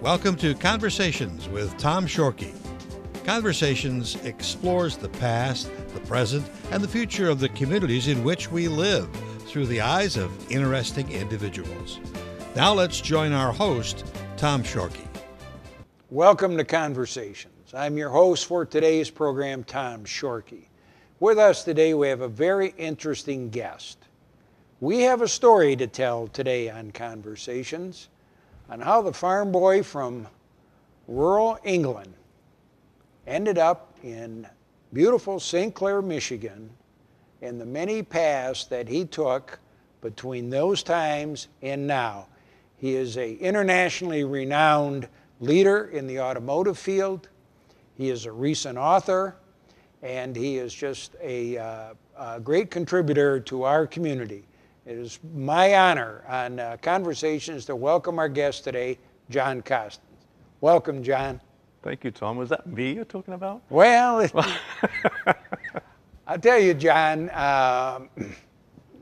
Welcome to Conversations with Tom Shorkey. Conversations explores the past, the present, and the future of the communities in which we live through the eyes of interesting individuals. Now let's join our host, Tom Shorkey. Welcome to Conversations. I'm your host for today's program, Tom Shorkey. With us today, we have a very interesting guest. We have a story to tell today on Conversations on how the farm boy from rural England ended up in beautiful St. Clair, Michigan, and the many paths that he took between those times and now. He is an internationally renowned leader in the automotive field. He is a recent author, and he is just a great contributor to our community. It is my honor on Conversations to welcome our guest today, John Costin. Welcome, John. Thank you, Tom. Was that me you're talking about? Well, I'll tell you, John,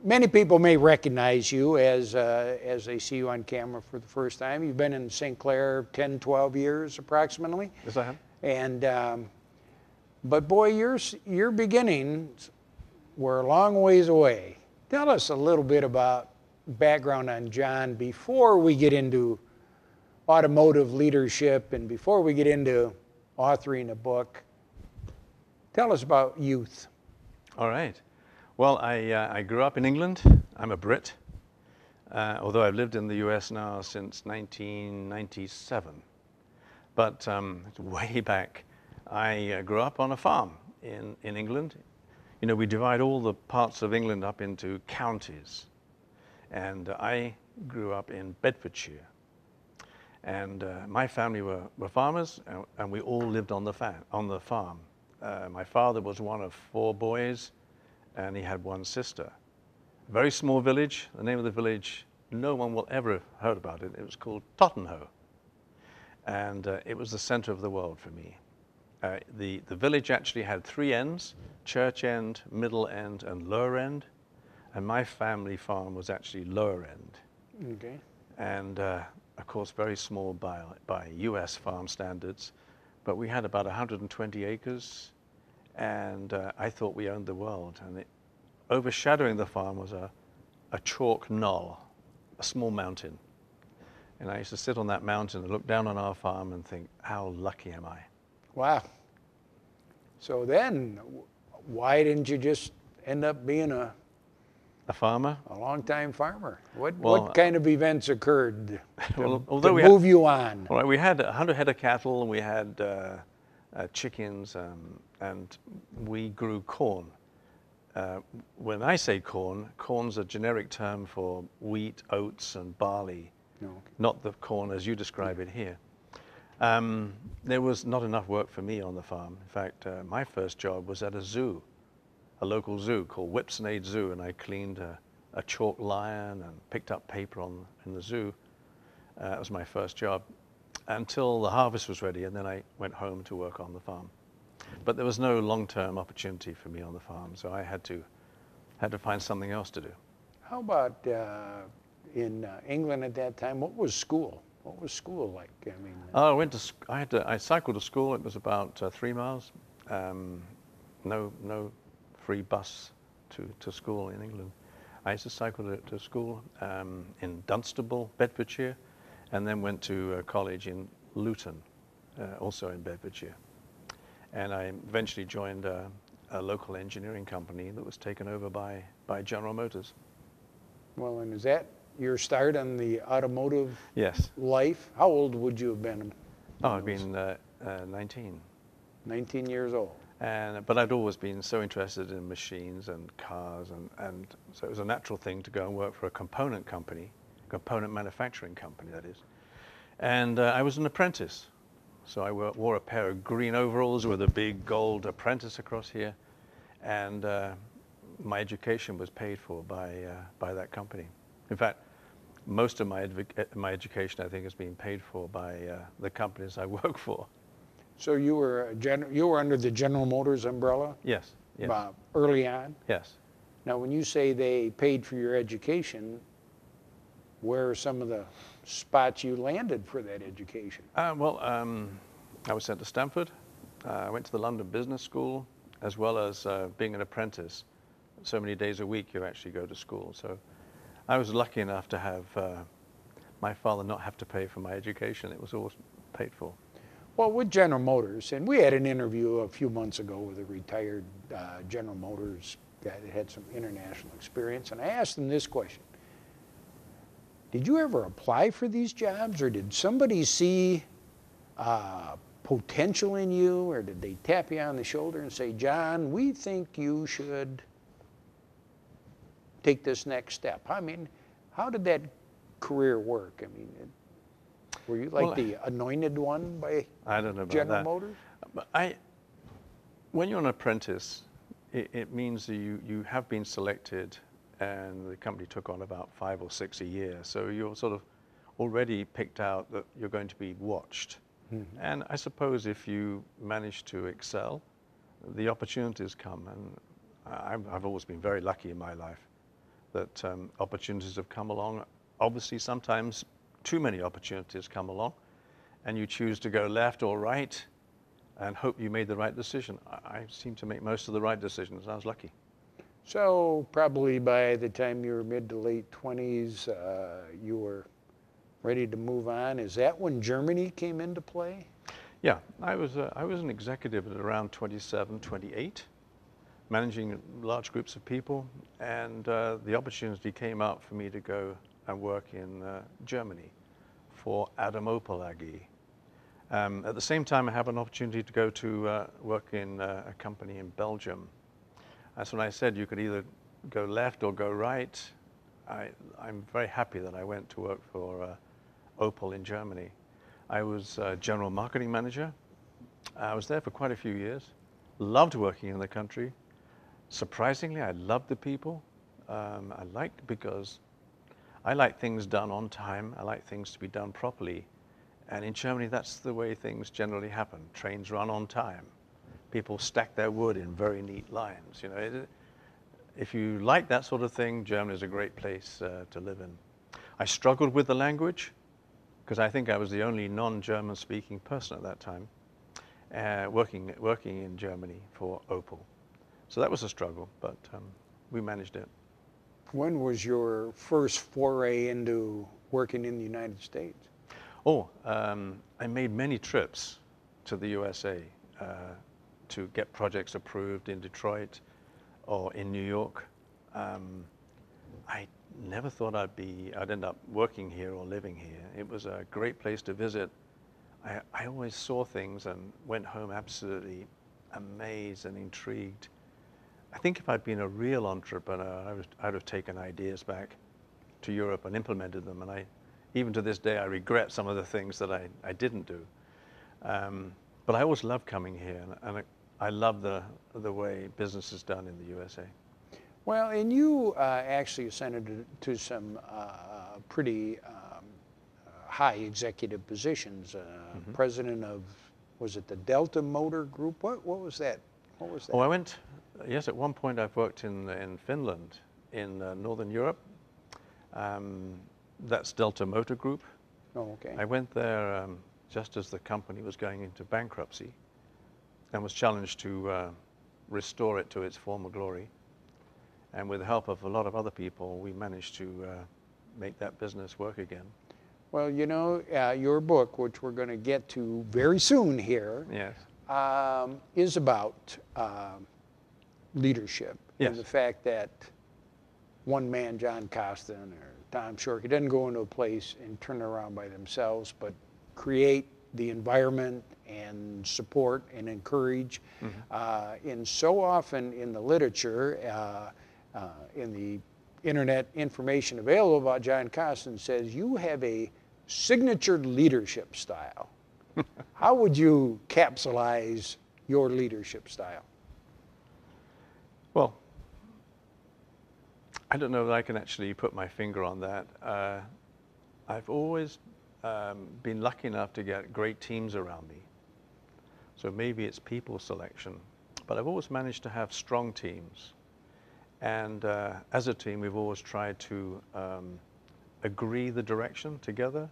many people may recognize you as they see you on camera for the first time. You've been in St. Clair 10, 12 years approximately. Yes, I have. And, but boy, your beginnings were a long ways away. Tell us a little bit about background on John before we get into automotive leadership and before we get into authoring a book. Tell us about youth. All right. Well, I grew up in England. I'm a Brit, although I've lived in the US now since 1997. But way back, I grew up on a farm in England. You know, we divide all the parts of England up into counties. And I grew up in Bedfordshire. And my family were farmers, and we all lived on the farm. My father was one of 4 boys, and he had 1 sister. Very small village. The name of the village, no one will ever have heard about it. It was called Tottenham. And it was the center of the world for me. The village actually had 3 ends: church end, middle end, and lower end. And my family farm was actually lower end. Okay. And of course, very small by US farm standards. But we had about 120 acres. And I thought we owned the world. And overshadowing the farm was a chalk knoll, a small mountain. And I used to sit on that mountain and look down on our farm and think, how lucky am I? Wow. So then, why didn't you just end up being a farmer? A long-time farmer. What kind of events occurred to move you on? Well, we had 100 head of cattle, and we had chickens, and we grew corn. When I say corn, corn's a generic term for wheat, oats, and barley, not the corn as you describe it here. There was not enough work for me on the farm. In fact, my first job was at a zoo, a local zoo called Whipsnade Zoo, and I cleaned a chalk lion and picked up paper in the zoo. That was my first job until the harvest was ready, and then I went home to work on the farm. But there was no long-term opportunity for me on the farm, so I had to find something else to do. How about in England at that time? What was school? What was school like? I mean, I cycled to school. It was about 3 miles. No free bus to school in England. I used to cycle to school in Dunstable, Bedfordshire, and then went to college in Luton, also in Bedfordshire. And I eventually joined a local engineering company that was taken over by General Motors. Well, and is that your start on the automotive life? How old would you have been? Oh, I'd been 19. 19 years old. But I'd always been so interested in machines and cars, and so it was a natural thing to go and work for a component company, component manufacturing company, that is. And I was an apprentice. So I wore a pair of green overalls with a big gold apprentice across here. And my education was paid for by that company. In fact, most of my education, I think, has been paid for by the companies I work for. So you were under the General Motors umbrella? Yes. Early on? Yes. Now, when you say they paid for your education, Where are some of the spots you landed for that education? I was sent to Stanford. I went to the London Business School, as well as being an apprentice. So many days a week you actually go to school. So I was lucky enough to have my father not have to pay for my education. It was all paid for. Well, with General Motors, and we had an interview a few months ago with a retired General Motors guy that had some international experience, and I asked him this question. Did you ever apply for these jobs, or did somebody see potential in you, or did they tap you on the shoulder and say, John, we think you should take this next step? I mean, how did that career work? I mean, were you like the anointed one by I don't know about General Motors? But when you're an apprentice, it means that you have been selected, and the company took on about 5 or 6 a year. So you're sort of already picked out that you're going to be watched. Mm-hmm. And I suppose if you manage to excel, the opportunities come. And I've always been very lucky in my life that opportunities have come along. Obviously, sometimes too many opportunities come along, and you choose to go left or right and hope you made the right decision. I seem to make most of the right decisions. I was lucky. So probably by the time you were mid to late 20s, you were ready to move on. Is that when Germany came into play? Yeah, I was an executive at around 27, 28, managing large groups of people, and the opportunity came up for me to go and work in Germany for Adam Opel AG. At the same time, I have an opportunity to go to work in a company in Belgium. That's when I said you could either go left or go right. I'm very happy that I went to work for Opel in Germany. I was general marketing manager. I was there for quite a few years. Loved working in the country. Surprisingly, I loved the people. Because I like things done on time. I like things to be done properly. And in Germany, that's the way things generally happen. Trains run on time. People stack their wood in very neat lines. You know, if you like that sort of thing, Germany is a great place to live in. I struggled with the language because I think I was the only non-German speaking person at that time working in Germany for Opel. So that was a struggle, but we managed it. When was your first foray into working in the United States? I made many trips to the USA to get projects approved in Detroit or in New York. I never thought I'd end up working here or living here. It was a great place to visit. I always saw things and went home absolutely amazed and intrigued. I think if I'd been a real entrepreneur, I'd have taken ideas back to Europe and implemented them. And even to this day, I regret some of the things that I didn't do. But I always loved coming here, and I love the way business is done in the USA. Well, and you actually ascended to some pretty high executive positions. Mm-hmm. President of, was it the Delta Motor Group? What was that? What was that? Yes, at one point I've worked in Finland, in Northern Europe. That's Delta Motor Group. Oh, okay. I went there just as the company was going into bankruptcy and was challenged to restore it to its former glory. And with the help of a lot of other people, we managed to make that business work again. Well, you know, your book, which we're going to get to very soon here, yes, is about leadership. Yes. And the fact that one man, John Costin or Tom Shorkey, doesn't go into a place and turn it around by themselves, but create the environment and support and encourage. Mm-hmm. And so often in the literature, in the internet information available about John Costin says, you have a signature leadership style. How would you capsulize your leadership style? Well, I don't know that I can actually put my finger on that. I've always been lucky enough to get great teams around me. So maybe it's people selection, but I've always managed to have strong teams. And as a team, we've always tried to agree the direction together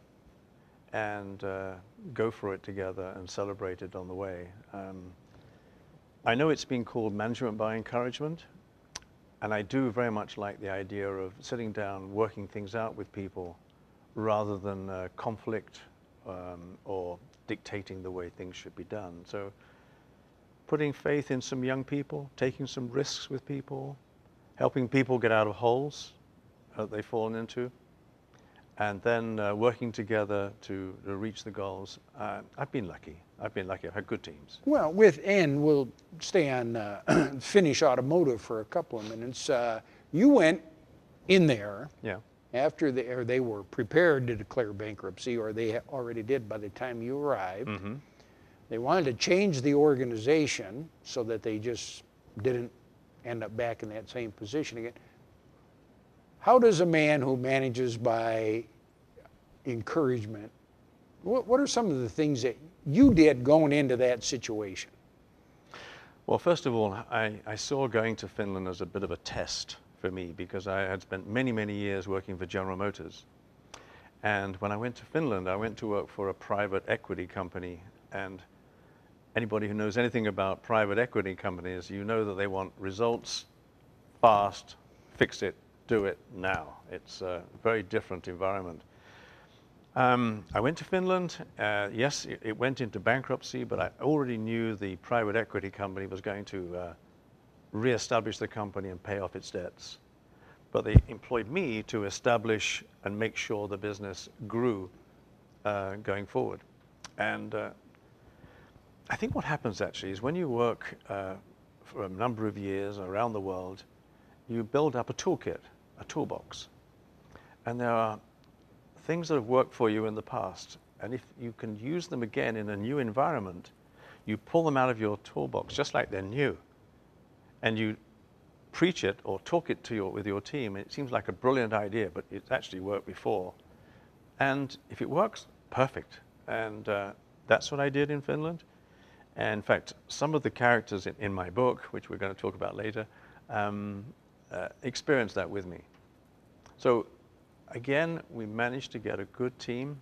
and go for it together and celebrate it on the way. I know it's been called management by encouragement, and I do very much like the idea of sitting down, working things out with people rather than conflict or dictating the way things should be done. So putting faith in some young people, taking some risks with people, helping people get out of holes that they've fallen into, and then working together to reach the goals. I've been lucky. I've had good teams. Well, and we'll stay on Finnish automotive for a couple of minutes. You went in there after they were prepared to declare bankruptcy, or they already did by the time you arrived. Mm-hmm. They wanted to change the organization so that they just didn't end up back in that same position again. How does a man who manages by encouragement, what are some of the things that you did going into that situation? Well, first of all, I saw going to Finland as a bit of a test for me because I had spent many, many years working for General Motors. And when I went to Finland, I went to work for a private equity company. And anybody who knows anything about private equity companies, you know that they want results fast, fix it, do it now. It's a very different environment. I went to Finland. Yes, it went into bankruptcy, but I already knew the private equity company was going to reestablish the company and pay off its debts. But they employed me to establish and make sure the business grew going forward. And I think what happens actually is when you work for a number of years around the world, you build up a toolkit, a toolbox. And there are things that have worked for you in the past. And if you can use them again in a new environment, you pull them out of your toolbox just like they're new. And you preach it or talk it to with your team. It seems like a brilliant idea, but it's actually worked before. And if it works, perfect. And that's what I did in Finland. And in fact, some of the characters in my book, which we're going to talk about later, experienced that with me. So again, we managed to get a good team,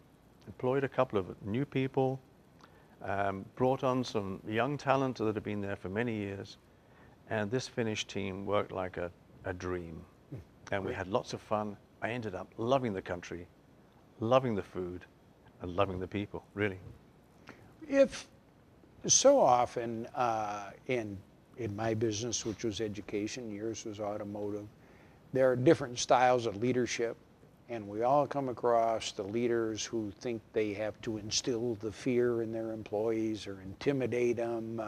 employed a couple of new people, brought on some young talent that had been there for many years, and this Finnish team worked like a dream. And we had lots of fun. I ended up loving the country, loving the food, and loving the people, really. If so often in my business, which was education, yours was automotive, there are different styles of leadership, and we all come across the leaders who think they have to instill the fear in their employees or intimidate them.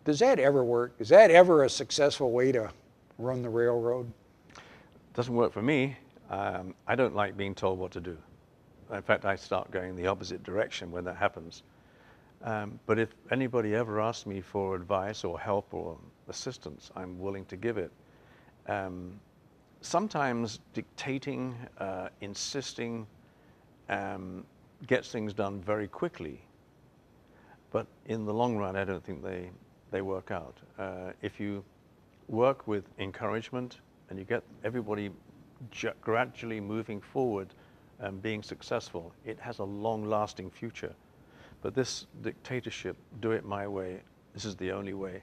Does that ever work? Is that ever a successful way to run the railroad? Doesn't work for me. I don't like being told what to do. In fact, I start going the opposite direction when that happens. But if anybody ever asks me for advice or help or assistance, I'm willing to give it. Sometimes dictating, insisting, gets things done very quickly. But in the long run, I don't think they work out. If you work with encouragement and you get everybody gradually moving forward and being successful, it has a long-lasting future. But this dictatorship, do it my way, this is the only way,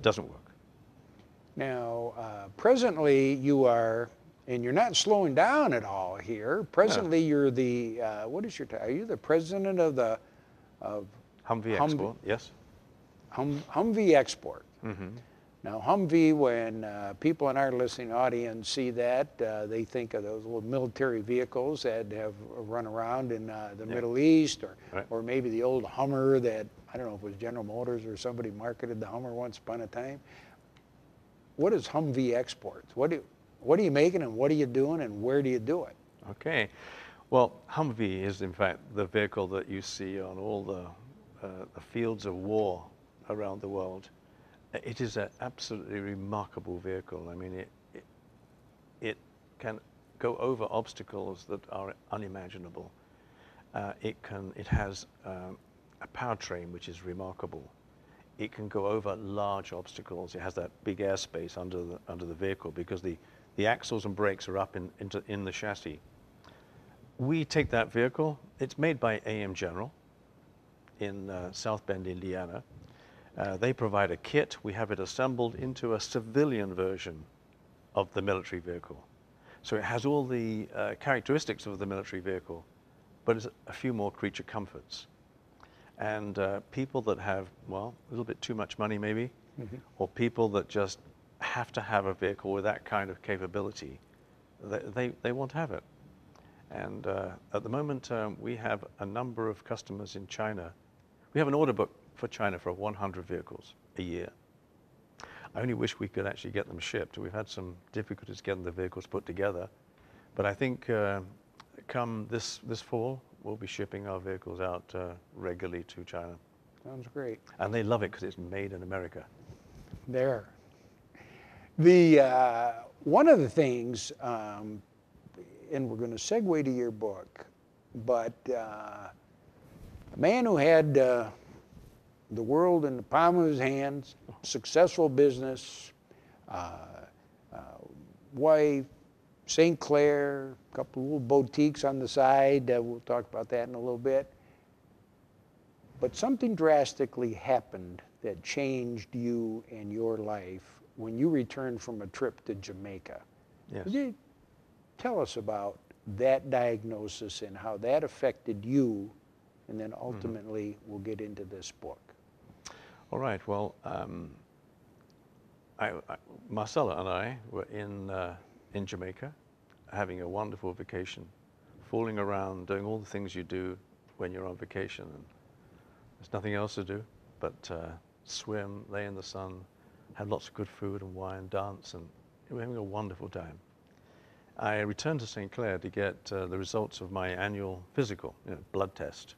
doesn't work. Now, presently you are, and you're not slowing down at all here. Presently you're the, what is your title? Are you the president of the Humvee Export, yes. Humvee Export. Mm-hmm. Now, Humvee, when people in our listening audience see that, they think of those little military vehicles that have run around in the Middle East, or maybe the old Hummer that, I don't know if it was General Motors or somebody marketed the Hummer once upon a time. What is Humvee Exports? What are you making, and what are you doing, and where do you do it? Okay. Well, Humvee is, in fact, the vehicle that you see on all the fields of war around the world. It is an absolutely remarkable vehicle. I mean, it can go over obstacles that are unimaginable. It has a powertrain which is remarkable. It can go over large obstacles. It has that big airspace under the vehicle because the the axles and brakes are up in the chassis. We take that vehicle. It's made by AM General in South Bend, Indiana. They provide a kit. We have it assembled into a civilian version of the military vehicle. So it has all the characteristics of the military vehicle, but it's a few more creature comforts. And people that have, well, a little bit too much money maybe, or people that just have to have a vehicle with that kind of capability, they won't have it. And at the moment, we have a number of customers in China. We have an order book for China for 100 vehicles a year. I only wish we could actually get them shipped. We've had some difficulties getting the vehicles put together. But I think come this fall, we'll be shipping our vehicles out regularly to China. Sounds great. And they love it because it's made in America. There. One of the things, and we're going to segue to your book, but a man who had the world in the palm of his hands, successful business, wife, St. Clair, a couple of little boutiques on the side. We'll talk about that in a little bit. But something drastically happened that changed you and your life when you returned from a trip to Jamaica. Yes. Could you tell us about that diagnosis and how that affected you, and then ultimately we'll get into this book. All right. Well, Marcella and I were in Jamaica, having a wonderful vacation, fooling around, doing all the things you do when you're on vacation, and there's nothing else to do but swim, lay in the sun, have lots of good food and wine, dance, and we were having a wonderful time. I returned to St. Clair to get the results of my annual physical, blood test.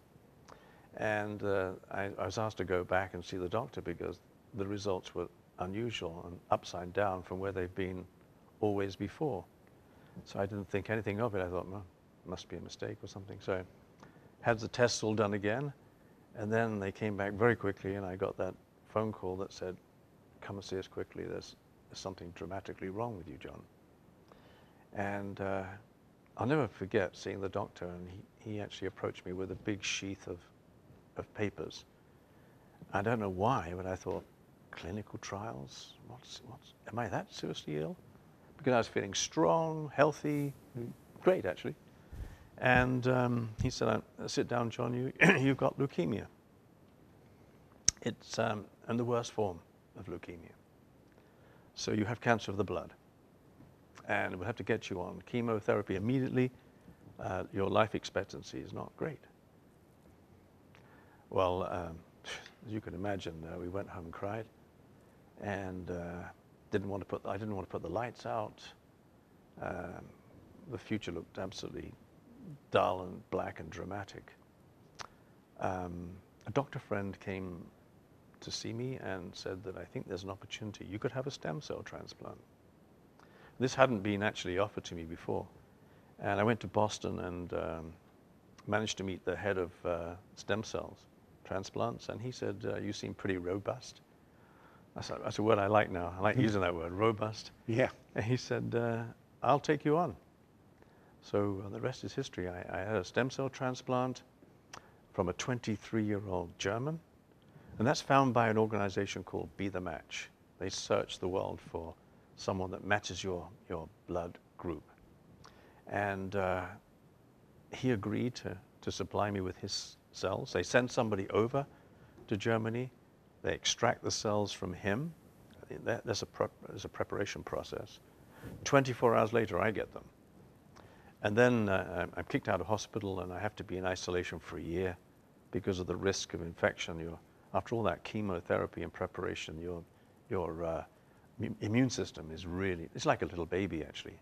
And I was asked to go back and see the doctor because the results were unusual and upside down from where they've been always before. So I didn't think anything of it. I thought, well, must be a mistake or something. So I had the tests all done again, and then they came back very quickly, and I got that phone call that said, come and see us quickly. There's something dramatically wrong with you, John. And I'll never forget seeing the doctor, and he actually approached me with a big sheath of papers. I don't know why, but I thought, clinical trials? Am I that seriously ill? Because I was feeling strong, healthy, great actually. And he said, sit down, John, you've got leukemia. It's in the worst form of leukemia. So you have cancer of the blood. And we'll have to get you on chemotherapy immediately. Your life expectancy is not great. Well, as you can imagine, we went home and cried, and I didn't want to put the lights out. The future looked absolutely dull and black and dramatic. A doctor friend came to see me and said that I think there's an opportunity. You could have a stem cell transplant. This hadn't been actually offered to me before. And I went to Boston and managed to meet the head of stem cells transplants, and he said, you seem pretty robust. That's a word I like now. I like using that word, robust. Yeah. And he said, I'll take you on. So the rest is history. I had a stem cell transplant from a 23-year-old German, and that's found by an organization called Be the Match. They search the world for someone that matches your blood group. And he agreed to supply me with his cells. They send somebody over to Germany. They extract the cells from him. There's a preparation process. 24 hours later, I get them. And then I'm kicked out of hospital, and I have to be in isolation for a year because of the risk of infection. After all that chemotherapy and preparation, your immune system is it's like a little baby, actually.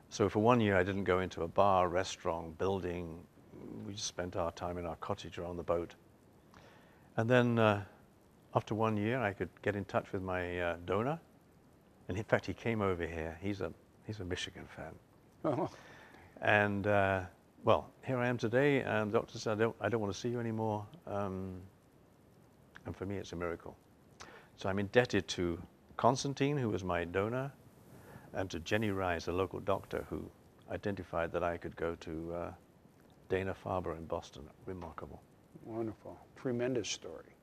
So for 1 year, I didn't go into a bar, restaurant, building. We just spent our time in our cottage or on the boat. And then after 1 year, I could get in touch with my donor. And in fact, he came over here. He's a Michigan fan. Oh. And well, here I am today, and the doctor said, I don't want to see you anymore. And for me, it's a miracle. So I'm indebted to Constantine, who was my donor, and to Jenny Rice, a local doctor who identified that I could go to Dana-Farber in Boston. Remarkable. Wonderful. Tremendous story.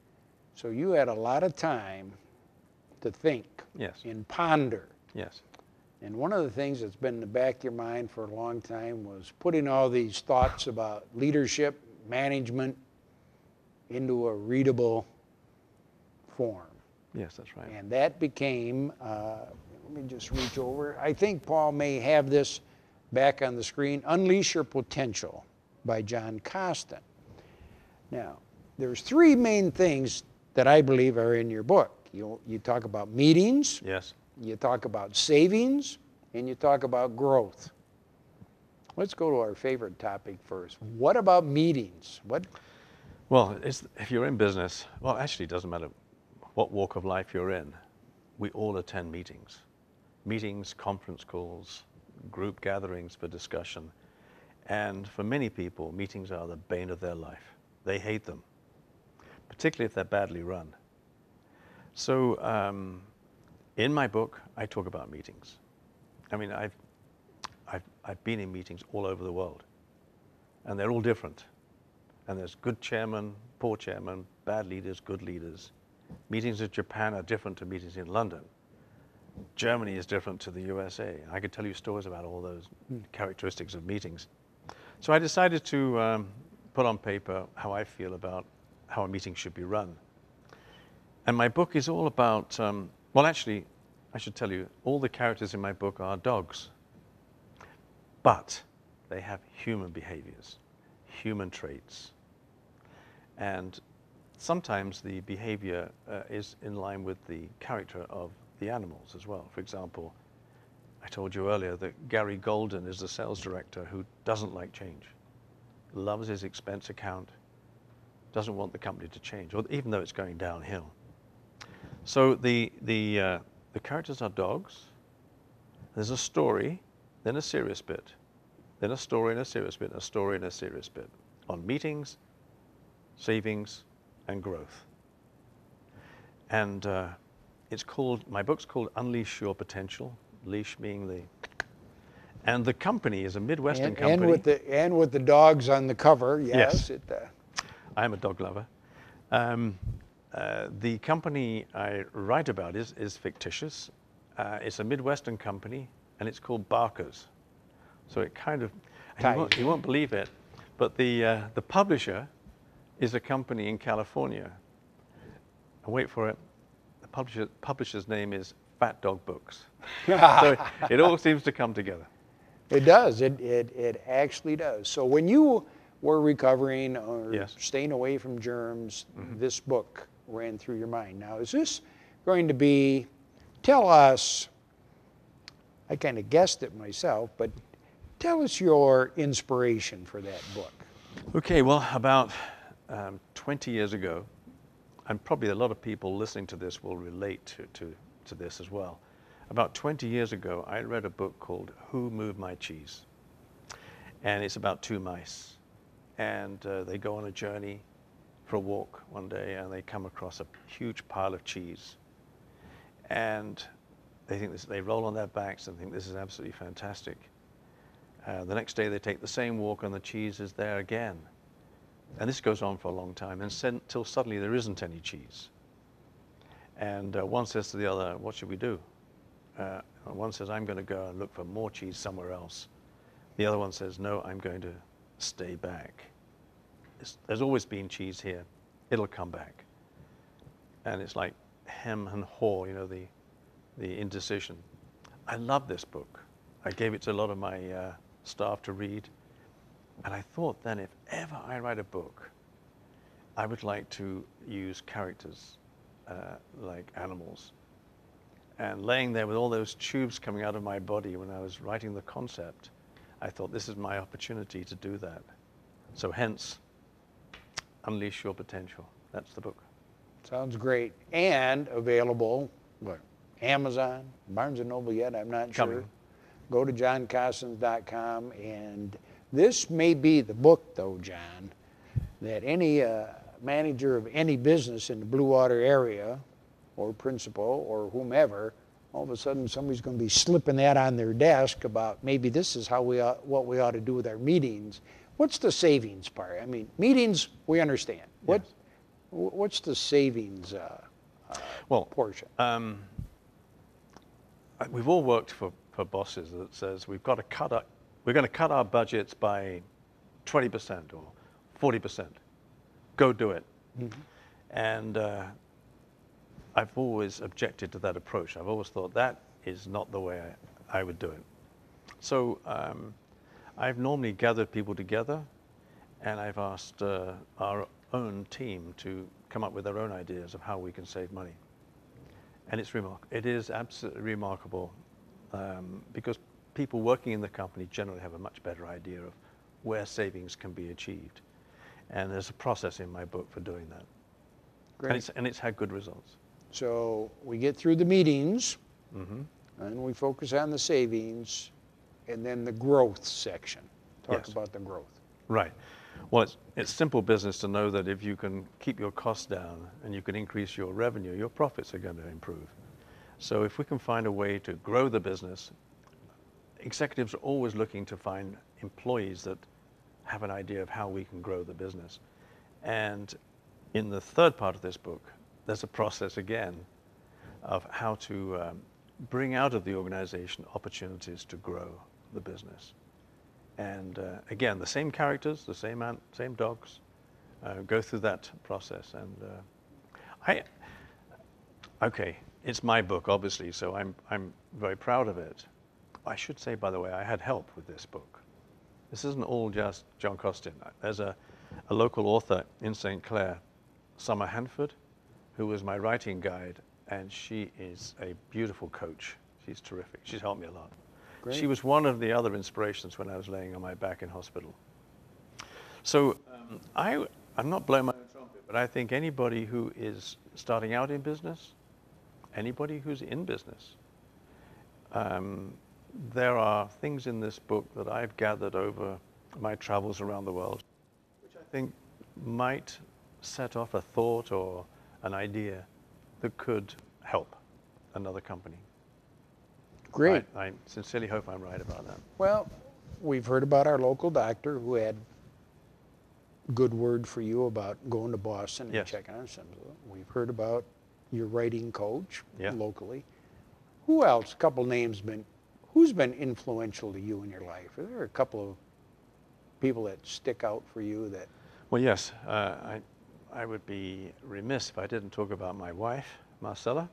So you had a lot of time to think. Yes. And ponder. Yes. And one of the things that's been in the back of your mind for a long time was putting all these thoughts about leadership, management, into a readable form. Yes, that's right. And that became, let me just reach over. I think Paul may have this back on the screen, Unleash Your Potential by John Costin. Now, there's three main things that I believe are in your book. You talk about meetings. Yes. You talk about savings, and you talk about growth. Let's go to our favorite topic first. What about meetings? Well, if you're in business, well, actually it doesn't matter what walk of life you're in. We all attend meetings. Meetings, conference calls, group gatherings for discussion. And for many people, meetings are the bane of their life. They hate them, particularly if they're badly run. So, in my book, I talk about meetings. I mean, I've been in meetings all over the world, and they're all different. And there's good chairmen, poor chairmen, bad leaders, good leaders. Meetings in Japan are different to meetings in London. Germany is different to the USA. I could tell you stories about all those characteristics of meetings. So I decided to put on paper how I feel about how a meeting should be run. And my book is all about, well, actually, I should tell you, all the characters in my book are dogs. But they have human behaviors, human traits. And sometimes the behavior is in line with the character of the animals as well. For example, I told you earlier that Gary Golden is the sales director who doesn't like change, loves his expense account, doesn't want the company to change, or even though it's going downhill. So the characters are dogs. There's a story, then a serious bit, then a story and a serious bit, and a story and a serious bit on meetings, savings, and growth. And my book's called Unleash Your Potential, leash being the, and the company is a Midwestern company. And with the dogs on the cover, yes. Yes. I am a dog lover. The company I write about is fictitious. It's a Midwestern company, and it's called Barker's. So it kind of, you won't believe it, but the publisher is a company in California. And wait for it, the publisher's name is Fat Dog Books. So it all seems to come together. It does. It actually does. So when you were recovering or staying away from germs, this book ran through your mind. Now, is this going to be, tell us, I kind of guessed it myself, but tell us your inspiration for that book. Okay, well, about 20 years ago, and probably a lot of people listening to this will relate to this as well. About 20 years ago, I read a book called Who Moved My Cheese? And it's about two mice. And they go on a journey for a walk one day, and they come across a huge pile of cheese. And they roll on their backs and think this is absolutely fantastic. The next day they take the same walk and the cheese is there again. And this goes on for a long time, until suddenly there isn't any cheese. And one says to the other, what should we do? One says, I'm going to go and look for more cheese somewhere else. The other one says, no, I'm going to stay back. There's always been cheese here. It'll come back. And it's like hem and haw, you know, the indecision. I love this book. I gave it to a lot of my staff to read. And I thought then, if ever I write a book, I would like to use characters like animals. And laying there with all those tubes coming out of my body when I was writing the concept, I thought this is my opportunity to do that. So hence, Unleash Your Potential. That's the book. Sounds great. And available, what, Amazon, Barnes & Noble yet, I'm not sure. Go to johncostins.com. And this may be the book, though, John, that any manager of any business in the Blue Water area, or principal, or whomever, all of a sudden somebody's going to be slipping that on their desk about maybe this is how what we ought to do with our meetings. What's the savings part? I mean, meetings, we understand. Yes. What's the savings portion? We've all worked for bosses that says we're going to cut our budgets by 20% or 40%. Go do it. Mm-hmm. And I've always objected to that approach. I've always thought that is not the way I would do it. So I've normally gathered people together, and I've asked our own team to come up with their own ideas of how we can save money. And it's remarkable. It is absolutely remarkable because people working in the company generally have a much better idea of where savings can be achieved. And there's a process in my book for doing that. Great. And it's had good results. So we get through the meetings, mm-hmm. and we focus on the savings, and then the growth section. Talk about the growth. Right. Well, it's simple business to know that if you can keep your costs down and you can increase your revenue, your profits are going to improve. So if we can find a way to grow the business, executives are always looking to find employees that have an idea of how we can grow the business. And in the third part of this book, there's a process again of how to bring out of the organization opportunities to grow the business. And again, the same characters, the same dogs, go through that process. And okay, it's my book, obviously, so I'm very proud of it. I should say, by the way, I had help with this book. This isn't all just John Costin. There's a local author in St. Clair, Summer Hanford, who was my writing guide, and she is a beautiful coach. She's terrific. She's helped me a lot. Great. She was one of the other inspirations when I was laying on my back in hospital. So I'm not blowing my own trumpet, but I think anybody who is starting out in business, anybody who's in business, there are things in this book that I've gathered over my travels around the world, which I think might set off a thought or an idea that could help another company. Great. I sincerely hope I'm right about that. Well, we've heard about our local doctor who had good word for you about going to Boston and checking on some. We've heard about your writing coach locally. Who else? A couple names who's been influential to you in your life? Are there a couple of people that stick out for you that? Well, yes. I would be remiss if I didn't talk about my wife, Marcella,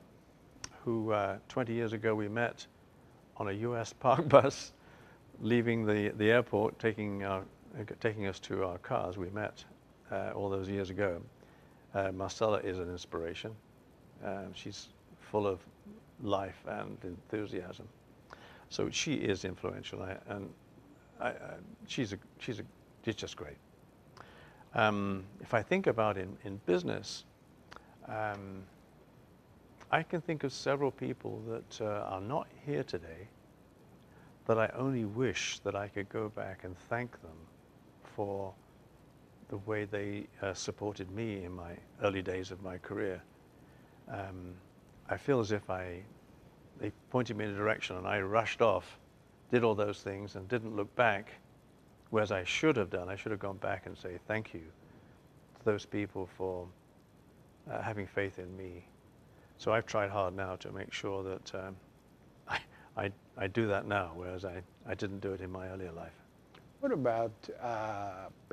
who 20 years ago we met on a U.S. park bus, leaving the airport, taking us to our cars. We met all those years ago. Marcella is an inspiration. She's full of life and enthusiasm. So she is influential, she's just great. If I think about in business, I can think of several people that are not here today that I only wish that I could go back and thank them for the way they supported me in my early days of my career. I feel as if they pointed me in a direction and I rushed off, did all those things and didn't look back, whereas I should have done. I should have gone back and say thank you to those people for having faith in me. So I've tried hard now to make sure that I do that now, whereas I didn't do it in my earlier life. What about,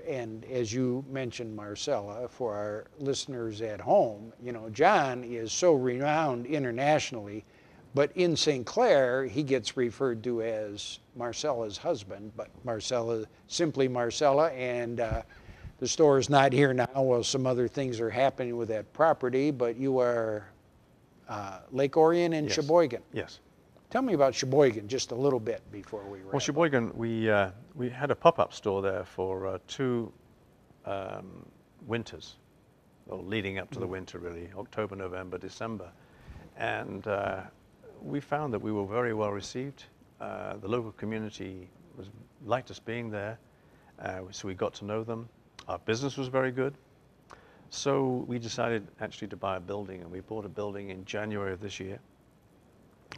and as you mentioned, Marcella, for our listeners at home, John is so renowned internationally, but in St. Clair, he gets referred to as Marcella's husband, but Marcella, simply Marcella, and the store is not here now. Well, some other things are happening with that property, but you are Lake Orion and Sheboygan. Yes. Tell me about Sheboygan just a little bit before we wrap. Well, Sheboygan, we had a pop-up store there for 2 winters, or leading up to the winter really, October, November, December. And we found that we were very well received. The local community liked us being there, so we got to know them. Our business was very good. So we decided actually to buy a building, and we bought a building in January of this year.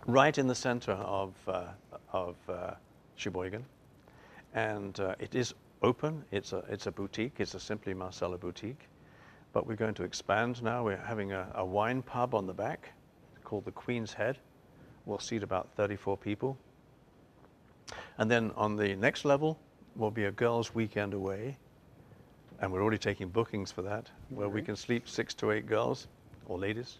right in the center of Sheboygan. And it is open. It's a boutique. It's a Simply Marcella boutique. But we're going to expand now. We're having a wine pub on the back called the Queen's Head. We'll seat about 34 people. And then on the next level will be a girls' weekend away. And we're already taking bookings for that, where we can sleep 6 to 8 girls or ladies.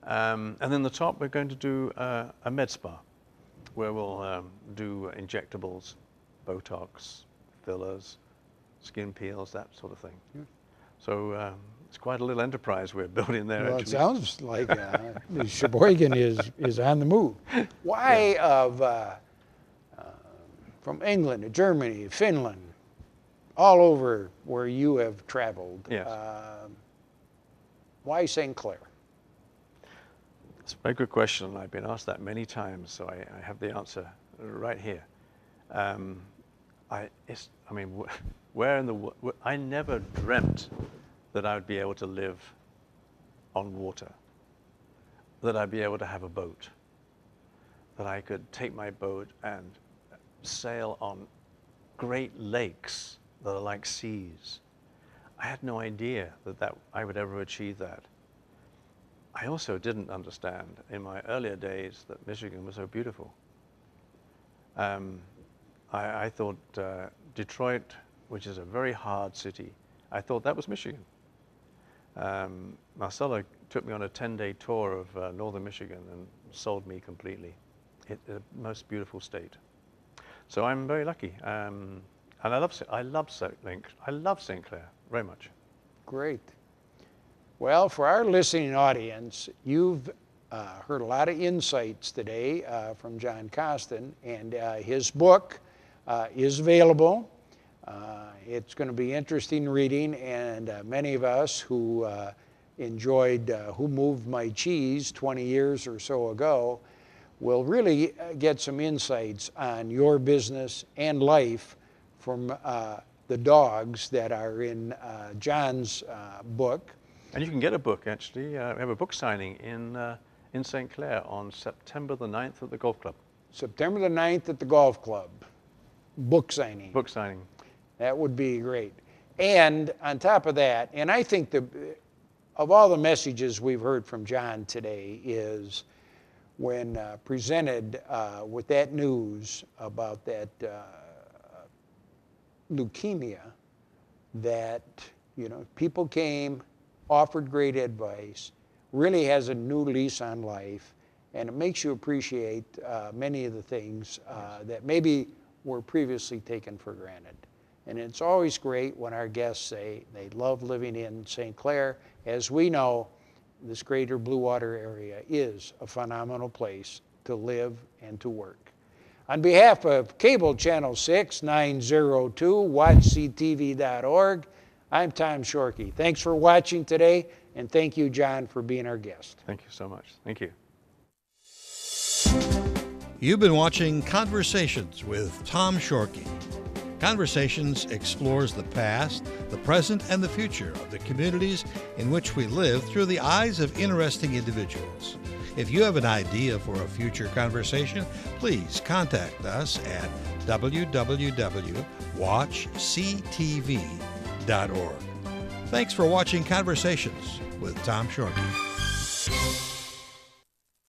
And then the top, we're going to do a med spa, where we'll do injectables, Botox, fillers, skin peels, that sort of thing. Yeah. So it's quite a little enterprise we're building there. Well, actually. It sounds like Sheboygan is on the move. Why from England to Germany, to Finland, all over where you have traveled, yes. Why St. Clair? It's a very good question, and I've been asked that many times, so I have the answer right here. I never dreamt that I would be able to live on water, that I'd be able to have a boat, that I could take my boat and sail on great lakes that are like seas. I had no idea that I would ever achieve that. I also didn't understand in my earlier days that Michigan was so beautiful. I thought Detroit, which is a very hard city, I thought that was Michigan. Marcella took me on a 10-day tour of northern Michigan and sold me completely. It's the most beautiful state. So I'm very lucky. And I love St. Clair very much. Great. Well, for our listening audience, you've heard a lot of insights today from John Costin, and his book is available. It's going to be interesting reading, and many of us who enjoyed Who Moved My Cheese 20 years or so ago will really get some insights on your business and life from the dogs that are in John's book. And you can get a book, actually. We have a book signing in St. Clair on September the 9th at the golf club. September the 9th at the golf club. Book signing. Book signing. That would be great. And on top of that, and I think of all the messages we've heard from John today is when presented with that news about that leukemia, that people came, offered great advice, really has a new lease on life, and it makes you appreciate many of the things that maybe were previously taken for granted. And it's always great when our guests say they love living in St. Clair. As we know, this greater Blue Water area is a phenomenal place to live and to work. On behalf of Cable Channel 6, 902, watchctv.org, I'm Tom Shorkey. Thanks for watching today, and thank you, John, for being our guest. Thank you so much. Thank you. You've been watching Conversations with Tom Shorkey. Conversations explores the past, the present, and the future of the communities in which we live through the eyes of interesting individuals. If you have an idea for a future conversation, please contact us at www.watchctv.org. Thanks for watching Conversations with Tom Shorkey.